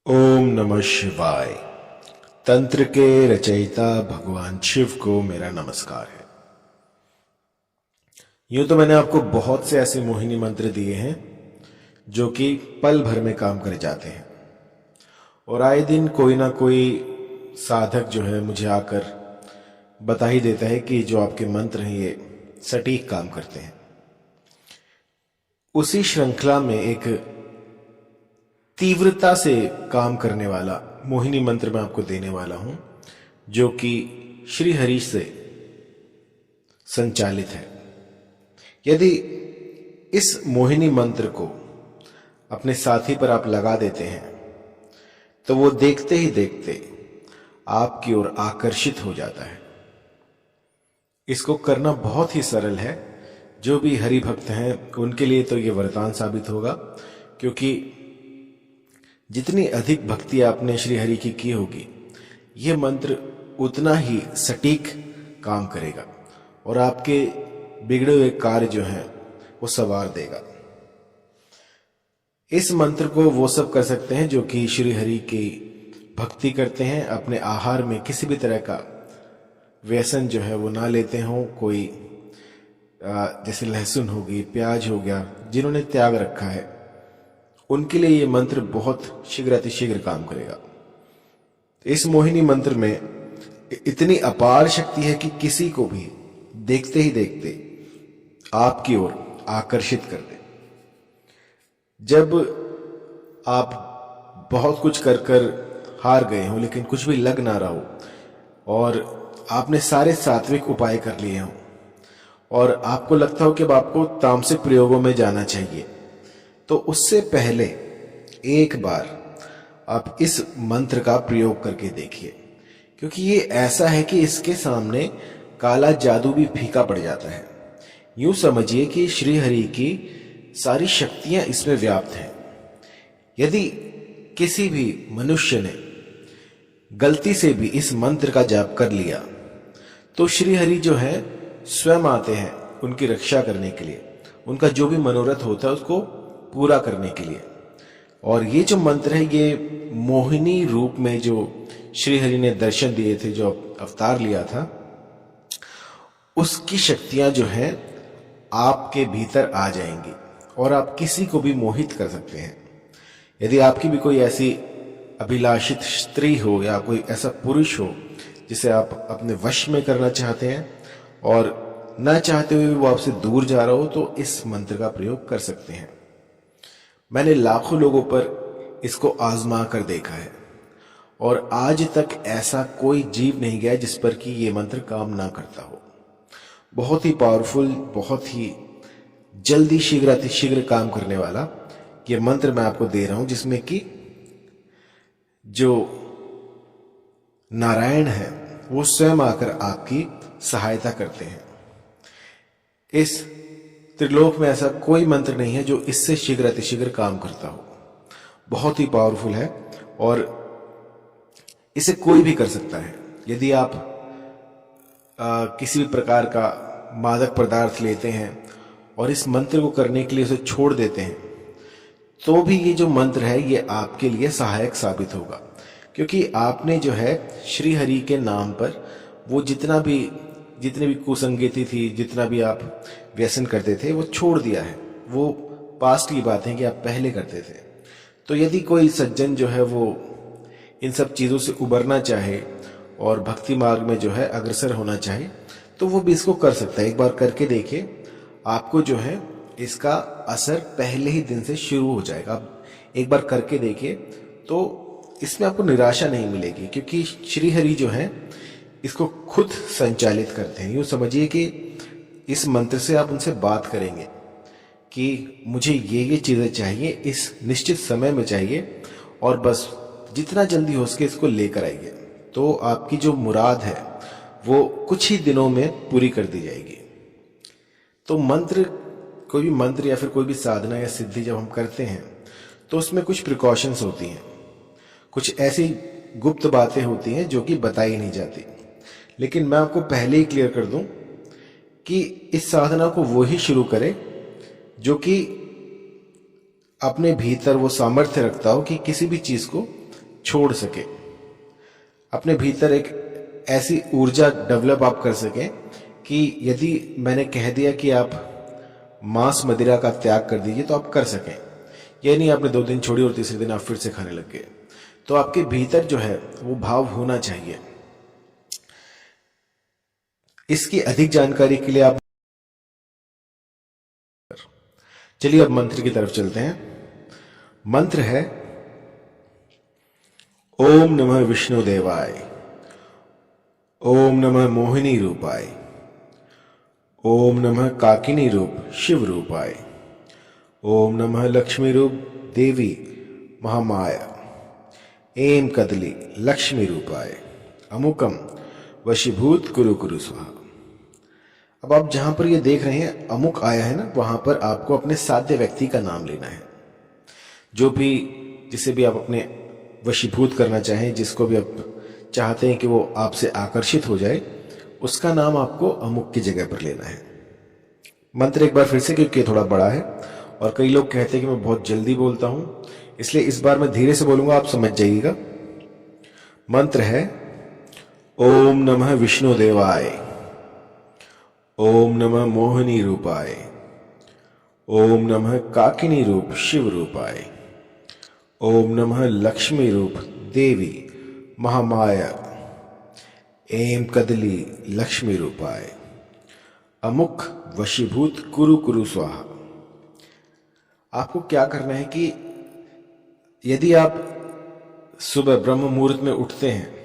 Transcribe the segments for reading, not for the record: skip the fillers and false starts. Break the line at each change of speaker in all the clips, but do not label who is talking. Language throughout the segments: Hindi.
ओम नमः शिवाय। तंत्र के रचयिता भगवान शिव को मेरा नमस्कार है। यूं तो मैंने आपको बहुत से ऐसे मोहिनी मंत्र दिए हैं जो कि पल भर में काम कर जाते हैं, और आए दिन कोई ना कोई साधक जो है मुझे आकर बता ही देता है कि जो आपके मंत्र हैं ये सटीक काम करते हैं। उसी श्रृंखला में एक तीव्रता से काम करने वाला मोहिनी मंत्र मैं आपको देने वाला हूं, जो कि श्री हरि से संचालित है। यदि इस मोहिनी मंत्र को अपने साथी पर आप लगा देते हैं तो वो देखते ही देखते आपकी ओर आकर्षित हो जाता है। इसको करना बहुत ही सरल है। जो भी हरि भक्त हैं उनके लिए तो ये वरदान साबित होगा, क्योंकि जितनी अधिक भक्ति आपने श्री हरि की होगी, यह मंत्र उतना ही सटीक काम करेगा और आपके बिगड़े हुए कार्य जो हैं वो संवार देगा। इस मंत्र को वो सब कर सकते हैं जो कि श्री हरि की भक्ति करते हैं, अपने आहार में किसी भी तरह का व्यसन जो है वो ना लेते हों। कोई जैसे लहसुन होगी, प्याज हो गया, जिन्होंने त्याग रखा है उनके लिए ये मंत्र बहुत शीघ्र अतिशीघ्र काम करेगा। इस मोहिनी मंत्र में इतनी अपार शक्ति है कि किसी को भी देखते ही देखते आपकी ओर आकर्षित कर दे। जब आप बहुत कुछ कर कर हार गए हो लेकिन कुछ भी लग ना रहा हो और आपने सारे सात्विक उपाय कर लिए हों और आपको लगता हो कि अब आपको तामसिक प्रयोगों में जाना चाहिए, तो उससे पहले एक बार आप इस मंत्र का प्रयोग करके देखिए, क्योंकि ये ऐसा है कि इसके सामने काला जादू भी फीका पड़ जाता है। यूं समझिए कि श्री हरि की सारी शक्तियां इसमें व्याप्त हैं। यदि किसी भी मनुष्य ने गलती से भी इस मंत्र का जाप कर लिया तो श्री हरि जो है स्वयं आते हैं उनकी रक्षा करने के लिए, उनका जो भी मनोरथ होता है उसको पूरा करने के लिए। और ये जो मंत्र है ये मोहिनी रूप में जो श्री हरि ने दर्शन दिए थे, जो अवतार लिया था, उसकी शक्तियां जो हैं आपके भीतर आ जाएंगी और आप किसी को भी मोहित कर सकते हैं। यदि आपकी भी कोई ऐसी अभिलाषित स्त्री हो या कोई ऐसा पुरुष हो जिसे आप अपने वश में करना चाहते हैं और न चाहते हुए वो आपसे दूर जा रहा हो, तो इस मंत्र का प्रयोग कर सकते हैं। मैंने लाखों लोगों पर इसको आजमा कर देखा है और आज तक ऐसा कोई जीव नहीं गया जिस पर कि ये मंत्र काम ना करता हो। बहुत ही पावरफुल, बहुत ही जल्दी शीघ्र अतिशीघ्र काम करने वाला ये मंत्र मैं आपको दे रहा हूं, जिसमें कि जो नारायण है वो स्वयं आकर आपकी सहायता करते हैं। इस त्रिलोक में ऐसा कोई मंत्र नहीं है जो इससे शीघ्र अतिशीघ्र काम करता हो। बहुत ही पावरफुल है और इसे कोई भी कर सकता है। यदि आप किसी भी प्रकार का मादक पदार्थ लेते हैं और इस मंत्र को करने के लिए उसे छोड़ देते हैं तो भी ये जो मंत्र है ये आपके लिए सहायक साबित होगा, क्योंकि आपने जो है श्री हरि के नाम पर वो जितनी भी कुसंगति थी, जितना भी आप व्यसन करते थे वो छोड़ दिया है। वो पास्ट की बात है कि आप पहले करते थे। तो यदि कोई सज्जन जो है वो इन सब चीज़ों से उबरना चाहे और भक्ति मार्ग में जो है अग्रसर होना चाहे तो वो भी इसको कर सकता है। एक बार करके देखिए, आपको जो है इसका असर पहले ही दिन से शुरू हो जाएगा। आप एक बार करके देखिए तो इसमें आपको निराशा नहीं मिलेगी, क्योंकि श्री हरि जो है इसको खुद संचालित करते हैं। यूं समझिए कि इस मंत्र से आप उनसे बात करेंगे कि मुझे ये चीज़ें चाहिए, इस निश्चित समय में चाहिए और बस जितना जल्दी हो सके इसको लेकर आइए, तो आपकी जो मुराद है वो कुछ ही दिनों में पूरी कर दी जाएगी। तो कोई भी मंत्र या फिर कोई भी साधना या सिद्धि जब हम करते हैं तो उसमें कुछ प्रिकॉशंस होती हैं, कुछ ऐसी गुप्त बातें होती हैं जो कि बताई नहीं जाती। लेकिन मैं आपको पहले ही क्लियर कर दूं कि इस साधना को वो ही शुरू करे जो कि अपने भीतर वो सामर्थ्य रखता हो कि किसी भी चीज को छोड़ सके, अपने भीतर एक ऐसी ऊर्जा डेवलप आप कर सकें कि यदि मैंने कह दिया कि आप मांस मदिरा का त्याग कर दीजिए तो आप कर सकें। ये नहीं आपने 2 दिन छोड़ी और तीसरे दिन आप फिर से खाने लग गए। तो आपके भीतर जो है वो भाव होना चाहिए। इसकी अधिक जानकारी के लिए आप चलिए अब मंत्र की तरफ चलते हैं। मंत्र है ओम नमः विष्णु देवाय, ओम नमः मोहिनी रूपाय, ओम नमः काकिनी रूप शिव रूपाय, ओम नमः लक्ष्मी रूप देवी महामाया, एम कदली लक्ष्मी रूपाय, अमुकम वशीभूत कुरु कुरु स्वाहा। अब आप जहां पर ये देख रहे हैं अमुक आया है ना, वहां पर आपको अपने साध्य व्यक्ति का नाम लेना है। जो भी जिसे भी आप अपने वशीभूत करना चाहें, जिसको भी आप चाहते हैं कि वो आपसे आकर्षित हो जाए, उसका नाम आपको अमुक की जगह पर लेना है। मंत्र एक बार फिर से, क्योंकि थोड़ा बड़ा है और कई लोग कहते हैं कि मैं बहुत जल्दी बोलता हूं, इसलिए इस बार मैं धीरे से बोलूंगा, आप समझ जाइएगा। मंत्र है ओम नमः विष्णु देवाय, ओम नमः मोहिनी रूपाय, ओम नमः काकिनी रूप शिव रूपाय, ओम नमः लक्ष्मी रूप देवी महामाया, एम कदली लक्ष्मी रूपाय, अमुक वशीभूत कुरु कुरु स्वाहा। आपको क्या करना है कि यदि आप सुबह ब्रह्म मुहूर्त में उठते हैं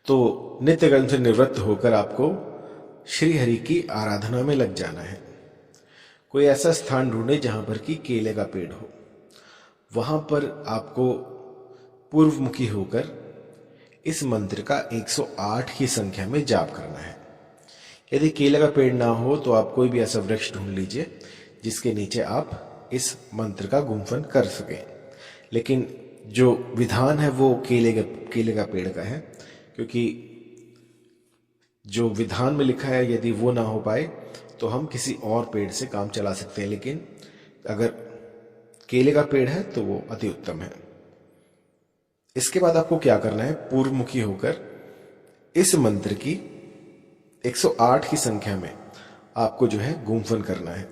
तो नित्य कर्म से निवृत्त होकर आपको श्री हरि की आराधना में लग जाना है। कोई ऐसा स्थान ढूंढे जहां पर कि केले का पेड़ हो, वहां पर आपको पूर्वमुखी होकर इस मंत्र का 108 की संख्या में जाप करना है। यदि केले का पेड़ ना हो तो आप कोई भी ऐसा वृक्ष ढूंढ लीजिए जिसके नीचे आप इस मंत्र का गुम्फन कर सकें। लेकिन जो विधान है वो केले का पेड़ का है, क्योंकि जो विधान में लिखा है यदि वो ना हो पाए तो हम किसी और पेड़ से काम चला सकते हैं, लेकिन अगर केले का पेड़ है तो वो अति उत्तम है। इसके बाद आपको क्या करना है, पूर्वमुखी होकर इस मंत्र की 108 की संख्या में आपको जो है गुम्फन करना है।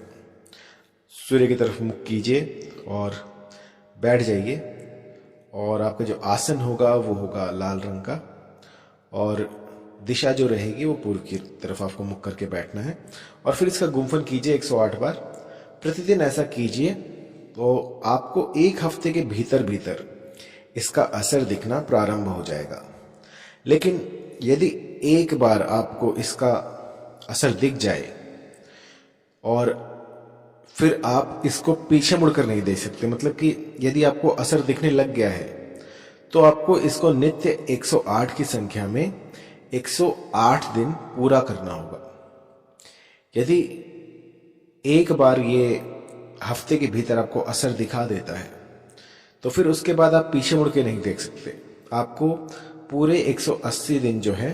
सूर्य की तरफ मुख कीजिए और बैठ जाइए, और आपका जो आसन होगा वो होगा लाल रंग का, और दिशा जो रहेगी वो पूर्व की तरफ आपको मुख करके बैठना है। और फिर इसका गुम्फन कीजिए 108 बार। प्रतिदिन ऐसा कीजिए तो आपको 1 हफ्ते के भीतर भीतर इसका असर दिखना प्रारंभ हो जाएगा। लेकिन यदि एक बार आपको इसका असर दिख जाए और फिर आप इसको पीछे मुड़कर नहीं देख सकते, मतलब कि यदि आपको असर दिखने लग गया है तो आपको इसको नित्य 108 की संख्या में 108 दिन पूरा करना होगा। यदि एक बार ये हफ्ते के भीतर आपको असर दिखा देता है तो फिर उसके बाद आप पीछे मुड़ के नहीं देख सकते। आपको पूरे 180 दिन जो है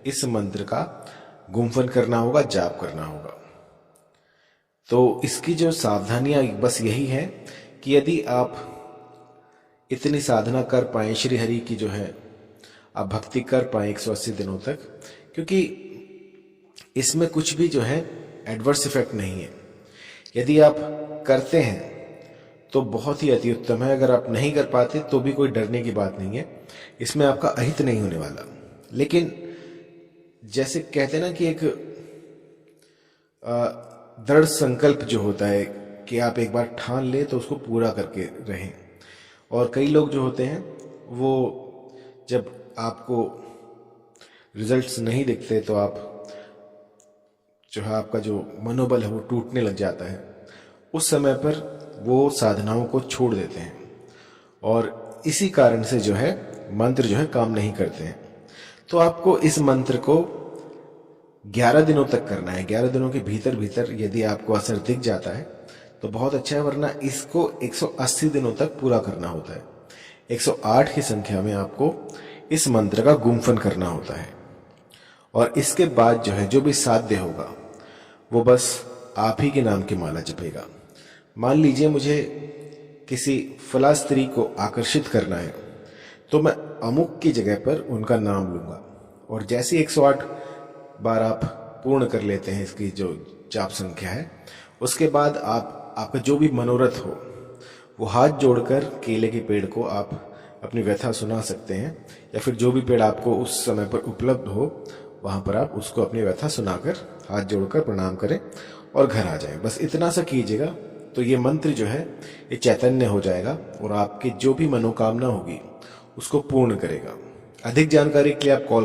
इस मंत्र का गुम्फन करना होगा, जाप करना होगा। तो इसकी जो सावधानियां बस यही है कि यदि आप इतनी साधना कर पाए, श्री हरि की जो है आप भक्ति कर पाए 180 दिनों तक, क्योंकि इसमें कुछ भी जो है एडवर्स इफेक्ट नहीं है। यदि आप करते हैं तो बहुत ही अति उत्तम है, अगर आप नहीं कर पाते तो भी कोई डरने की बात नहीं है, इसमें आपका अहित नहीं होने वाला। लेकिन जैसे कहते हैं ना कि एक दृढ़ संकल्प जो होता है कि आप एक बार ठान ले तो उसको पूरा करके रहें। और कई लोग जो होते हैं वो जब आपको रिजल्ट्स नहीं दिखते तो आप जो है आपका जो मनोबल है वो टूटने लग जाता है। उस समय पर वो साधनाओं को छोड़ देते हैं और इसी कारण से जो है मंत्र जो है काम नहीं करते हैं। तो आपको इस मंत्र को 11 दिनों तक करना है। 11 दिनों के भीतर भीतर यदि आपको असर दिख जाता है तो बहुत अच्छा है, वरना इसको 180 दिनों तक पूरा करना होता है। 108 की संख्या में आपको इस मंत्र का गुम्फन करना होता है, और इसके बाद जो है जो भी साध्य होगा वो बस आप ही के नाम की माला जपेगा। मान लीजिए मुझे किसी फला स्त्री को आकर्षित करना है, तो मैं अमुक की जगह पर उनका नाम लूंगा। और जैसे 108 बार आप पूर्ण कर लेते हैं इसकी जो जाप संख्या है, उसके बाद आपका जो भी मनोरथ हो वो हाथ जोड़कर केले के पेड़ को आप अपनी व्यथा सुना सकते हैं, या फिर जो भी पेड़ आपको उस समय पर उपलब्ध हो वहां पर आप उसको अपनी व्यथा सुनाकर हाथ जोड़कर प्रणाम करें और घर आ जाएं। बस इतना सा कीजिएगा तो ये मंत्र जो है ये चैतन्य हो जाएगा और आपकी जो भी मनोकामना होगी उसको पूर्ण करेगा। अधिक जानकारी के लिए आप कॉल